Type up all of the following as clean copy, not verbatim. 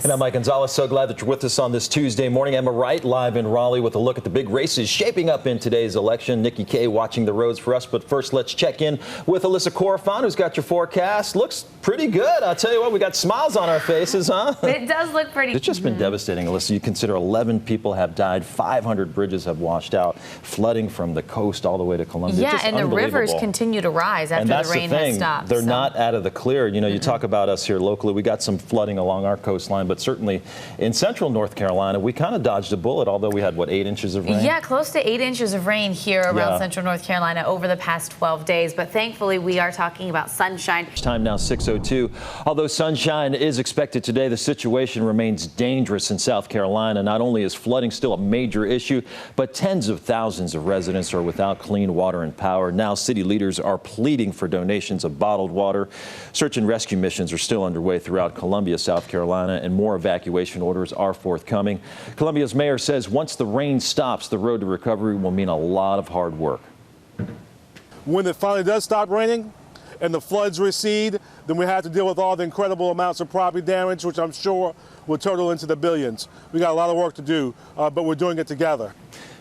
And I'm Mike Gonzalez. So glad that you're with us on this Tuesday morning. Emma Wright live in Raleigh with a look at the big races shaping up in today's election. Nikki Kay watching the roads for us. But first, let's check in with Alyssa Corafon, who's got your forecast. Looks pretty good. I'll tell you what, we got smiles on our faces, huh? It does look pretty. It's just been devastating, Alyssa. You consider 11 people have died, 500 bridges have washed out, flooding from the coast all the way to Columbia. Yeah, just and the rivers continue to rise after the rain has stopped. They're not out of the clear. You know, you talk about us here locally. We got some flooding along our coastline, but certainly in central North Carolina, we kind of dodged a bullet, although we had, what, 8 inches of rain? Yeah, close to 8 inches of rain here around central North Carolina over the past 12 days. But thankfully, we are talking about sunshine. Time now 6:02. Although sunshine is expected today, the situation remains dangerous in South Carolina. Not only is flooding still a major issue, but tens of thousands of residents are without clean water and power. Now city leaders are pleading for donations of bottled water. Search and rescue missions are still underway throughout Columbia, South Carolina, and more evacuation orders are forthcoming. Columbia's mayor says once the rain stops, the road to recovery will mean a lot of hard work. When it finally does stop raining and the floods recede, then we have to deal with all the incredible amounts of property damage, which I'm sure will total into the billions. We got a lot of work to do, but we're doing it together.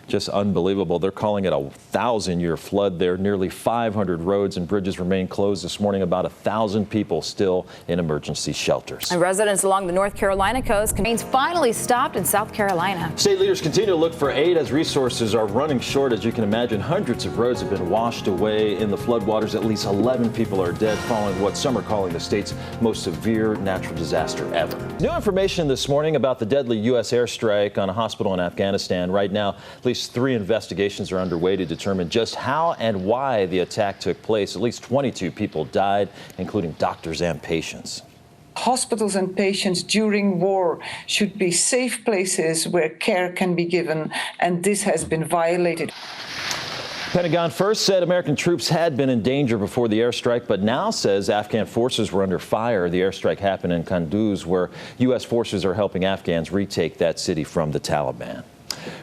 Just unbelievable. They're calling it a 1,000-year flood there. Nearly 500 roads and bridges remain closed this morning. About 1,000 people still in emergency shelters. And residents along the North Carolina coast remains finally stopped in South Carolina. State leaders continue to look for aid as resources are running short. As you can imagine, hundreds of roads have been washed away in the floodwaters. At least 11 people are dead following what some are calling the state's most severe natural disaster ever. New information this morning about the deadly U.S. airstrike on a hospital in Afghanistan. Right now, at least 3 investigations are underway to determine just how and why the attack took place. At least 22 people died, including doctors and patients. Hospitals and patients during war should be safe places where care can be given, and this has been violated. Pentagon first said American troops had been in danger before the airstrike, but now says Afghan forces were under fire. The airstrike happened in Kunduz, where U.S. forces are helping Afghans retake that city from the Taliban.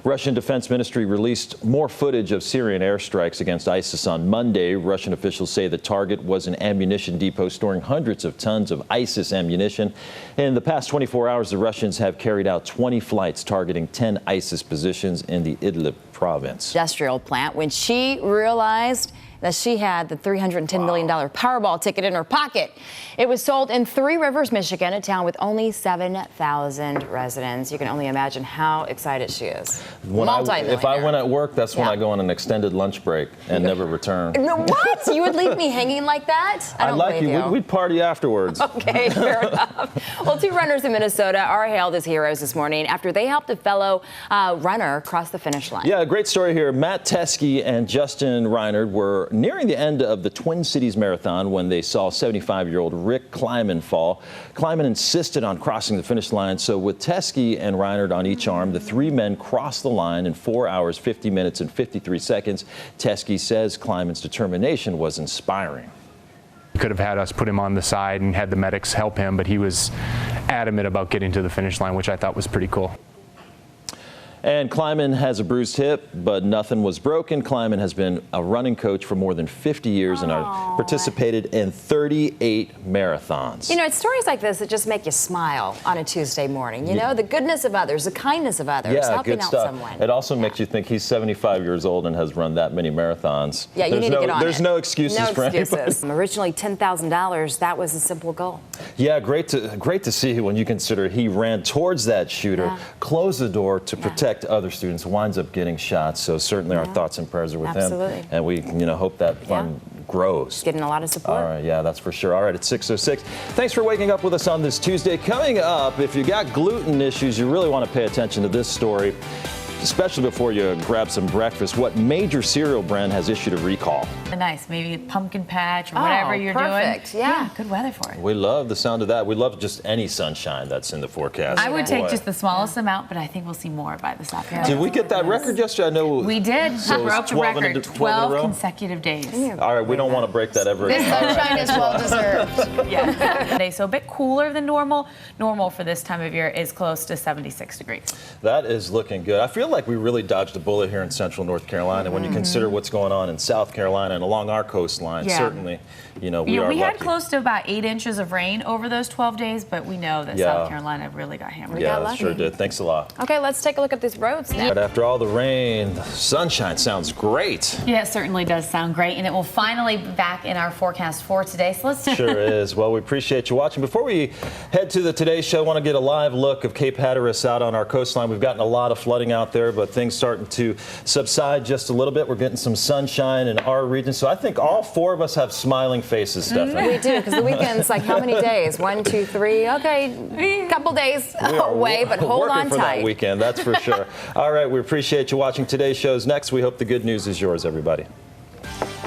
Russian Defense Ministry released more footage of Syrian airstrikes against ISIS on Monday. Russian officials say the target was an ammunition depot storing hundreds of tons of ISIS ammunition. In the past 24 hours, the Russians have carried out 20 flights targeting 10 ISIS positions in the Idlib province. Industrial plant when she realized that she had the $310 million Powerball ticket in her pocket. It was sold in Three Rivers, Michigan, a town with only 7,000 residents. You can only imagine how excited she is. If I went at work, that's when I go on an extended lunch break and never return. What? You would leave me hanging like that? I don't like believe you. We'd party afterwards. Okay, fair enough. Well, 2 runners in Minnesota are hailed as heroes this morning after they helped a fellow runner cross the finish line. Yeah, a great story here. Matt Teskey and Justin Reinard were nearing the end of the Twin Cities Marathon when they saw 75-year-old Rick Kleiman fall. Kleiman insisted on crossing the finish line, so with Teskey and Reinard on each arm, the 3 men crossed the line in 4 hours, 50 minutes, and 53 seconds. Teskey says Kleiman's determination was inspiring. Could have had us put him on the side and had the medics help him, but he was adamant about getting to the finish line, which I thought was pretty cool. And Kleiman has a bruised hip, but nothing was broken. Kleiman has been a running coach for more than 50 years and participated in 38 marathons. You know, it's stories like this that just make you smile on a Tuesday morning. You know, the goodness of others, the kindness of others, helping out someone. It also makes you think he's 75 years old and has run that many marathons. Yeah, you need to get on it. There's no excuses for anybody. Originally $10,000, that was a simple goal. Yeah, great to see when you consider he ran towards that shooter, closed the door to protect other students, winds up getting shot. So certainly our thoughts and prayers are with him. And we hope that fund grows. Getting a lot of support. All right, yeah, that's for sure. All right, it's 6:06. Thanks for waking up with us on this Tuesday. Coming up, if you got gluten issues, you really want to pay attention to this story, especially before you grab some breakfast. What major cereal brand has issued a recall? Nice, maybe pumpkin patch or whatever you're doing. Perfect. Yeah, good weather for it. We love the sound of that. We love just any sunshine that's in the forecast. I would take just the smallest amount, but I think we'll see more by this afternoon. Did we get that record yesterday? I know we did. So broke the record. 12 consecutive days. All right, we don't want to break that ever again. This sunshine is well deserved. Yeah. So a bit cooler than normal. Normal for this time of year is close to 76 degrees. That is looking good. I feel feel like we really dodged a bullet here in central North Carolina when you consider what's going on in South Carolina and along our coastline. Yeah. Certainly, we are we had lucky. close to about 8 inches of rain over those 12 days, but we know that South Carolina really got hammered. Yeah, got it lucky. sure did. Thanks a lot. Okay, let's take a look at these roads now. But after all the rain, the sunshine sounds great. Yeah, it certainly does sound great, and it will finally be back in our forecast for today. So let's Sure is. Well, we appreciate you watching. Before we head to the Today Show, I want to get a live look of Cape Hatteras out on our coastline. We've gotten a lot of flooding out there, but things starting to subside just a little bit. We're getting some sunshine in our region. So I think all 4 of us have smiling faces, Stephanie. We do, because the weekend's like how many days? 1, 2, 3. Okay, couple days away, but hold on working for tight. that weekend, that's for sure. All right, we appreciate you watching. Today's Show's next. We hope the good news is yours, everybody.